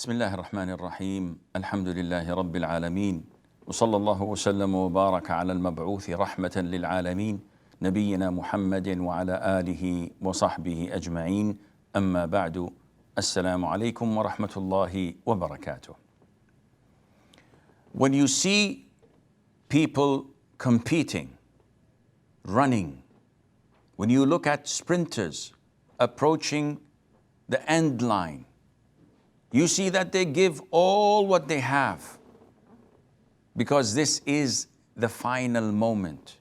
بسم الله الرحمن الرحيم الحمد لله رب العالمين وصلى الله وسلم وبارك على المبعوث رحمة للعالمين نبينا محمد وعلى آله وصحبه أجمعين أما بعد السلام عليكم ورحمة الله وبركاته. When you see people competing, running, when you look at sprinters approaching the end line, you see that they give all what they have because this is the final moment.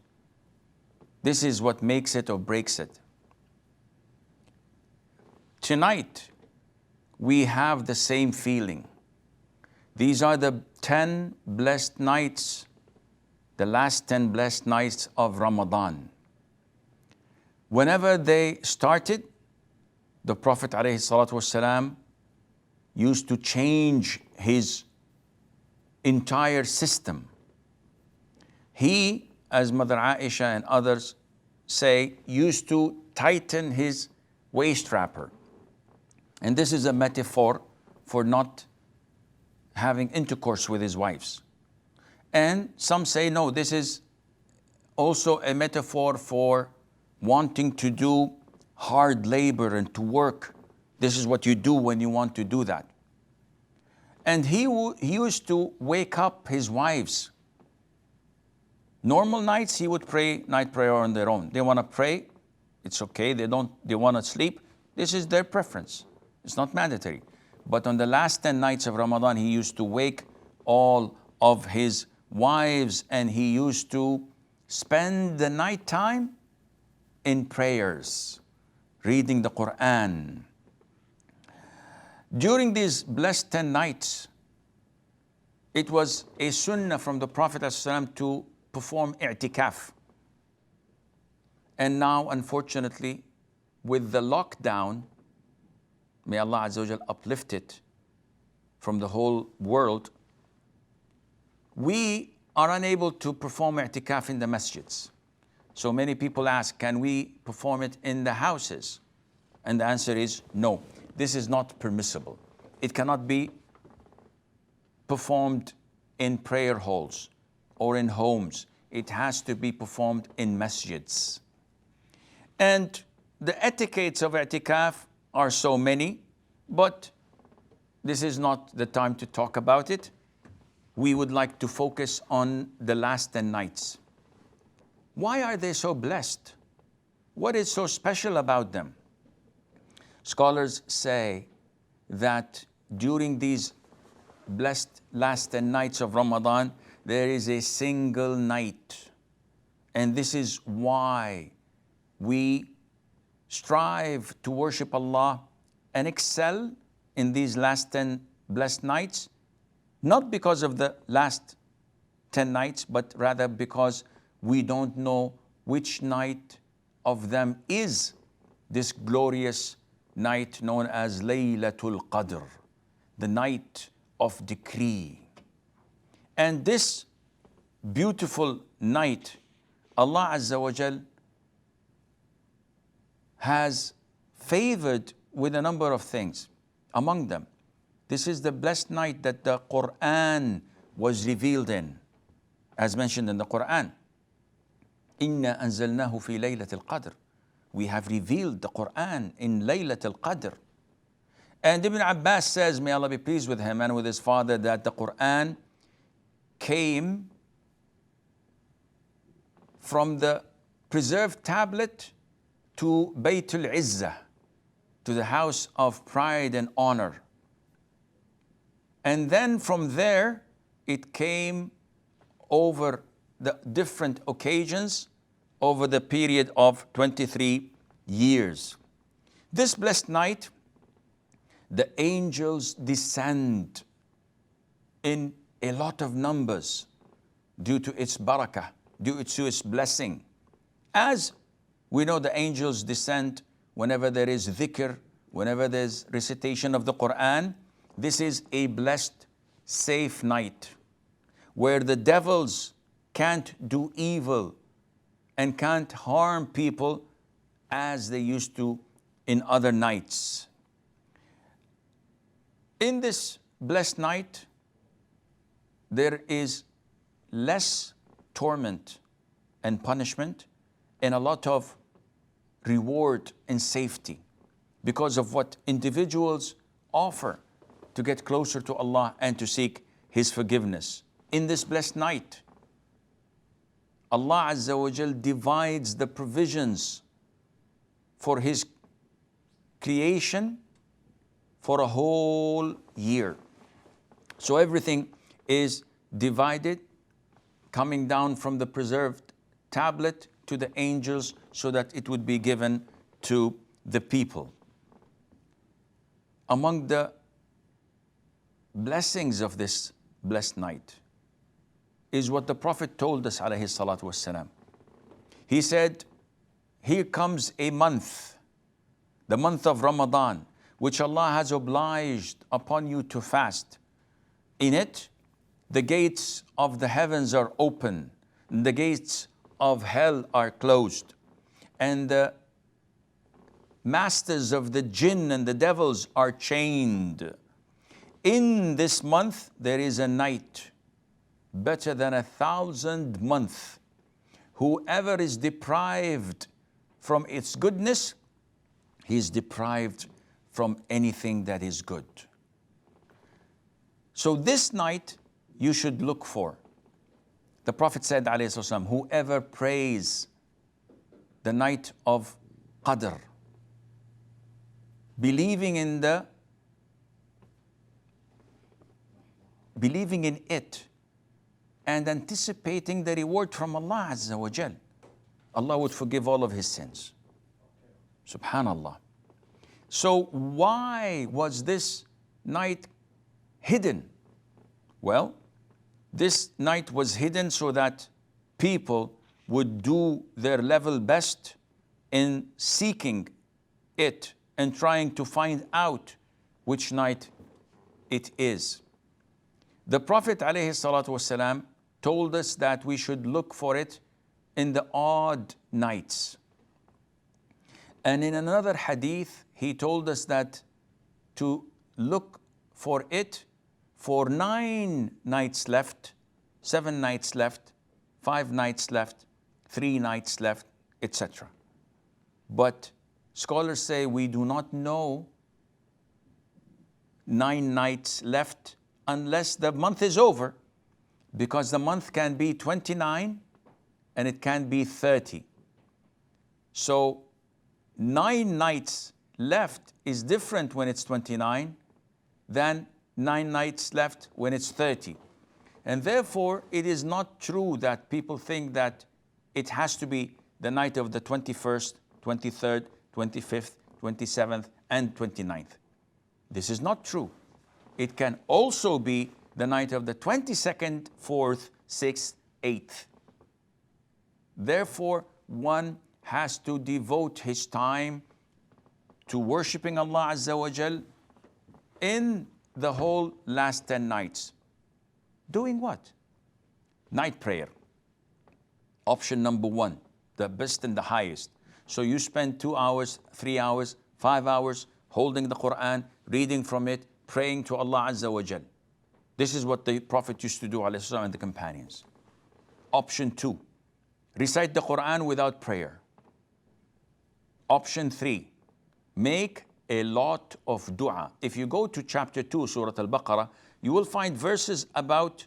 This is what makes it or breaks it. Tonight, we have the same feeling. These are the 10 blessed nights, the last 10 blessed nights of Ramadan. Whenever they started, the Prophet ﷺ used to change his entire system. He, as Mother Aisha and others say, used to tighten his waist wrapper. And this is a metaphor for not having intercourse with his wives. And some say, no, this is also a metaphor for wanting to do hard labor and to work. This is what you do when you want to do that. And he used to wake up his wives. Normal nights, he would pray night prayer on their own. They want to pray, it's okay. They want to sleep. This is their preference. It's not mandatory. But on the last 10 nights of Ramadan, he used to wake all of his wives and he used to spend the night time in prayers, reading the Quran. During these blessed 10 nights, it was a sunnah from the Prophet ﷺ to perform i'tikaf. And now, unfortunately, with the lockdown, may Allah Azza wa Jal uplift it from the whole world, we are unable to perform i'tikaf in the masjids. So many people ask, can we perform it in the houses? And the answer is no. This is not permissible. It cannot be performed in prayer halls or in homes. It has to be performed in masjids. And the etiquettes of i'tikaf are so many, but this is not the time to talk about it. We would like to focus on the last 10 nights. Why are they so blessed? What is so special about them? Scholars say that during these blessed last 10 nights of Ramadan, there is a single night. And this is why we strive to worship Allah and excel in these last 10 blessed nights, not because of the last 10 nights, but rather because we don't know which night of them is this glorious night known as Laylatul Qadr, the night of decree. And this beautiful night, Allah Azza wa Jal has favored with a number of things. Among them, this is the blessed night that the Quran was revealed in, as mentioned in the Quran. إِنَّا أَنزَلْنَاهُ فِي لَيْلَةِ الْقَدْرِ. We have revealed the Quran in Laylatul Qadr. And Ibn Abbas says, may Allah be pleased with him and with his father, that the Quran came from the preserved tablet to Baytul Izzah, to the house of pride and honor. And then from there, it came over the different occasions over the period of 23 years. This blessed night, the angels descend in a lot of numbers due to its barakah, due to its blessing. As we know, the angels descend whenever there is dhikr, whenever there's recitation of the Quran. This is a blessed, safe night where the devils can't do evil and can't harm people as they used to in other nights. In this blessed night, there is less torment and punishment and a lot of reward and safety because of what individuals offer to get closer to Allah and to seek His forgiveness. In this blessed night, Allah Azza wa Jal divides the provisions for His creation for a whole year. So everything is divided, coming down from the preserved tablet to the angels so that it would be given to the people. Among the blessings of this blessed night is what the Prophet told us, alayhi salatu wassalam. He said, here comes a month, the month of Ramadan, which Allah has obliged upon you to fast. In it, the gates of the heavens are open, the gates of hell are closed, and the masters of the jinn and the devils are chained. In this month, there is a night better than 1,000 months. Whoever is deprived from its goodness, he is deprived from anything that is good. So this night, you should look for. The Prophet said, alayhi wasallam, whoever prays the night of Qadr, believing in it and anticipating the reward from Allah Azza wa Jal, Allah would forgive all of his sins. Subhanallah. So why was this night hidden? Well, this night was hidden so that people would do their level best in seeking it and trying to find out which night it is. The Prophet ﷺ told us that we should look for it in the odd nights. And in another hadith, he told us that to look for it for 9 nights left, 7 nights left, 5 nights left, 3 nights left, etc. But scholars say we do not know 9 nights left unless the month is over, because the month can be 29 and it can be 30. So 9 nights left is different when it's 29 than 9 nights left when it's 30. And therefore, it is not true that people think that it has to be the night of the 21st, 23rd, 25th, 27th, and 29th. This is not true. It can also be the night of the 22nd, 4th, 6th, 8th. Therefore, one has to devote his time to worshiping Allah Azza wa Jal in the whole last 10 nights. Doing what? Night prayer. Option number 1, the best and the highest. So you spend 2 hours, 3 hours, 5 hours holding the Quran, reading from it, praying to Allah Azza wa Jal. This is what the Prophet used to do, alayhi salam, and the companions. Option 2, recite the Quran without prayer. Option 3, make a lot of dua. If you go to chapter 2, Surah Al-Baqarah, you will find verses about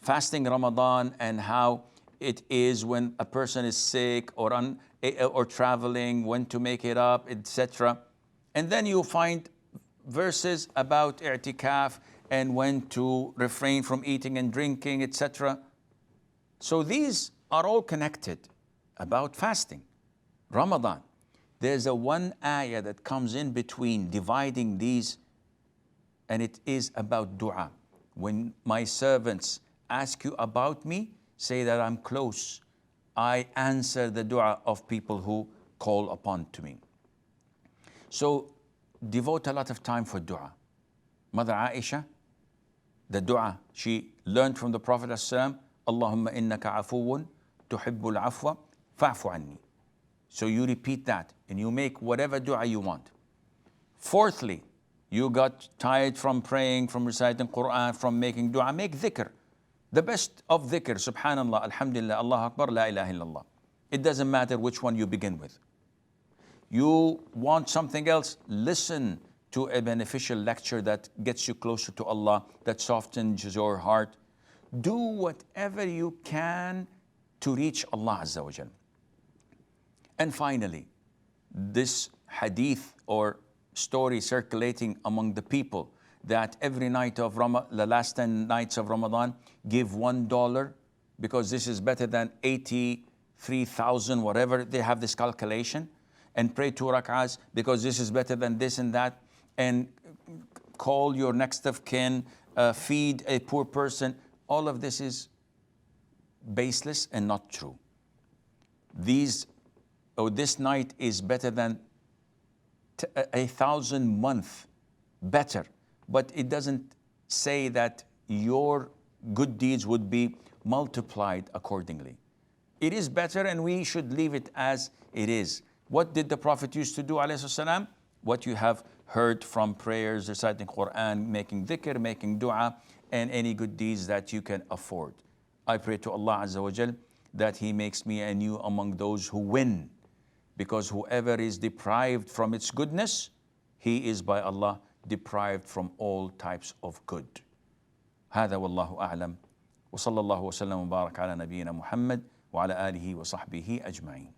fasting Ramadan and how it is when a person is sick or traveling, when to make it up, etc. And then you'll find verses about i'tikaf and when to refrain from eating and drinking, etc. So these are all connected about fasting. Ramadan. There's a one ayah that comes in between dividing these, and it is about dua. When my servants ask you about me, say that I'm close. I answer the dua of people who call upon to me. So devote a lot of time for dua. Mother Aisha, the dua she learned from the Prophet ﷺ, Allahumma innaka afuwun tuhibbul afwa fa'fu anni. So you repeat that and you make whatever dua you want. Fourthly, You got tired from praying, from reciting Quran, from making dua, make dhikr. The best of dhikr, subhanallah, alhamdulillah, Allah Akbar, la ilaha illallah. It doesn't matter which one you begin with. You want something else, listen to a beneficial lecture that gets you closer to Allah, that softens your heart. Do whatever you can to reach Allah Azza wa Jal. And finally, this hadith or story circulating among the people that every night of the last 10 nights of Ramadan, give $1 because this is better than 83,000, whatever, they have this calculation, and pray 2 rak'ahs because this is better than this and that, and call your next of kin, feed a poor person. All of this is baseless and not true. This night is better than 1,000 months better, but it doesn't say that your good deeds would be multiplied accordingly. It is better, and we should leave it as it is. What did the Prophet used to do, alayhi salam? What you have heard from prayers, reciting Quran, making dhikr, making dua, and any good deeds that you can afford. I pray to Allah Azza wa Jal that He makes me and you among those who win, because whoever is deprived from its goodness, he is by Allah deprived from all types of good. هذا والله أعلم وصلى الله وسلم وبارك على نبينا محمد وعلى آله وصحبه أجمعين.